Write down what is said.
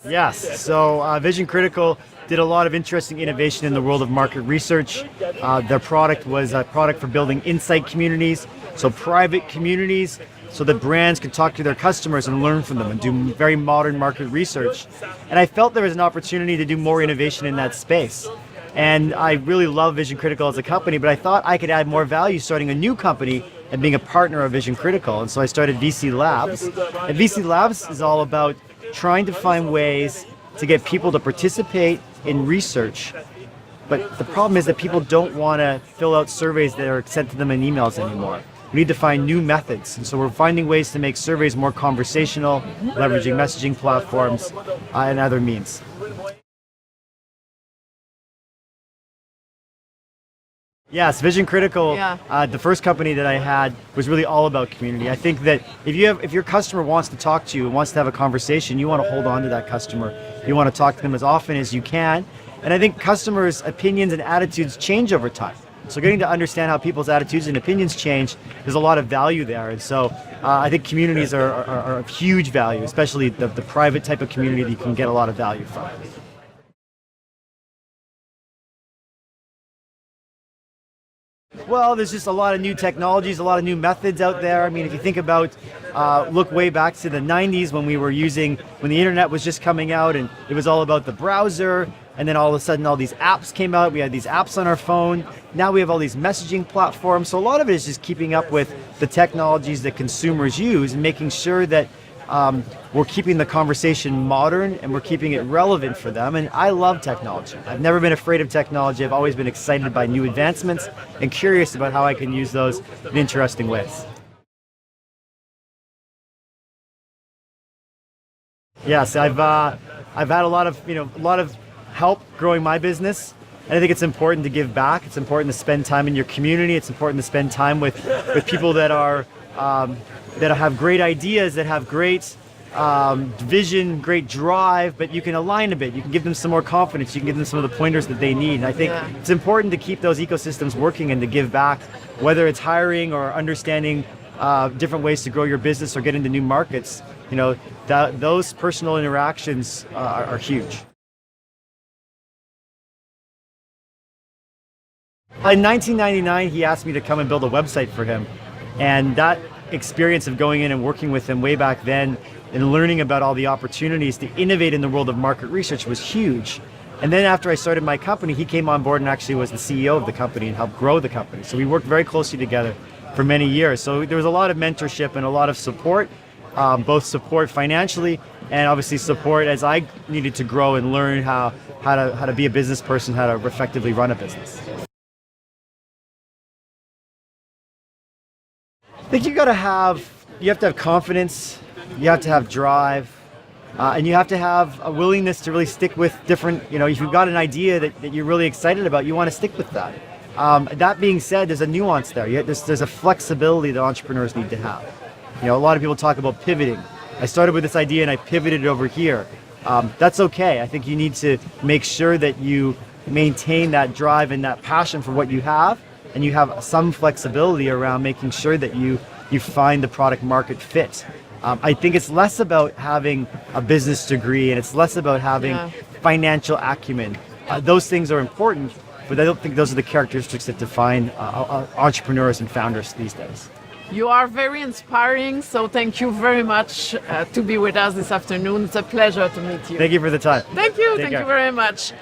Yes, so Vision Critical did a lot of interesting innovation in the world of market research. Their product was a product for building insight communities, so private communities, so that brands could talk to their customers and learn from them and do very modern market research. And I felt there was an opportunity to do more innovation in that space. And I really love Vision Critical as a company, but I thought I could add more value starting a new company and being a partner of Vision Critical. And so I started VC Labs. And VC Labs is all about trying to find ways to get people to participate in research. But the problem is that people don't want to fill out surveys that are sent to them in emails anymore. We need to find new methods. And so we're finding ways to make surveys more conversational, leveraging messaging platforms and other means. Yes, Vision Critical, the first company that I had, was really all about community. I think that if your customer wants to talk to you and wants to have a conversation, you want to hold on to that customer. You want to talk to them as often as you can. And I think customers' opinions and attitudes change over time. So getting to understand how people's attitudes and opinions change, there's a lot of value there. And so I think communities are of huge value, especially the private type of community that you can get a lot of value from. Well, there's just a lot of new technologies, a lot of new methods out there. I mean, if you think about, look way back to the 90s when when the internet was just coming out and it was all about the browser, and then all of a sudden all these apps came out, we had these apps on our phone, now we have all these messaging platforms, so a lot of it is just keeping up with the technologies that consumers use and making sure that we're keeping the conversation modern and we're keeping it relevant for them. And I love technology. I've never been afraid of technology. I've always been excited by new advancements and curious about how I can use those in interesting ways. Yes, I've had a lot of help growing my business. And I think it's important to give back. It's important to spend time in your community. It's important to spend time with people that are that have great ideas, that have great vision, great drive, but you can align a bit. You can give them some more confidence. You can give them some of the pointers that they need. And I think it's important to keep those ecosystems working and to give back, whether it's hiring or understanding different ways to grow your business or get into new markets. You know, those personal interactions are huge. In 1999, he asked me to come and build a website for him. And that experience of going in and working with him way back then and learning about all the opportunities to innovate in the world of market research was huge. And then after I started my company, he came on board and actually was the CEO of the company and helped grow the company. So we worked very closely together for many years. So there was a lot of mentorship and a lot of support, both support financially and obviously support as I needed to grow and learn how to be a business person, how to effectively run a business. I think you have to have confidence, you have to have drive, and you have to have a willingness to really stick with different, if you've got an idea that you're really excited about, you want to stick with that. That being said, there's a nuance there. There's a flexibility that entrepreneurs need to have. A lot of people talk about pivoting. I started with this idea and I pivoted over here. That's okay. I think you need to make sure that you maintain that drive and that passion for what you have, and you have some flexibility around making sure that you find the product market fit. I think it's less about having a business degree and it's less about having financial acumen. Those things are important, but I don't think those are the characteristics that define entrepreneurs and founders these days. You are very inspiring, so thank you very much to be with us this afternoon. It's a pleasure to meet you. Thank you for the time. Thank you. Take care. You very much.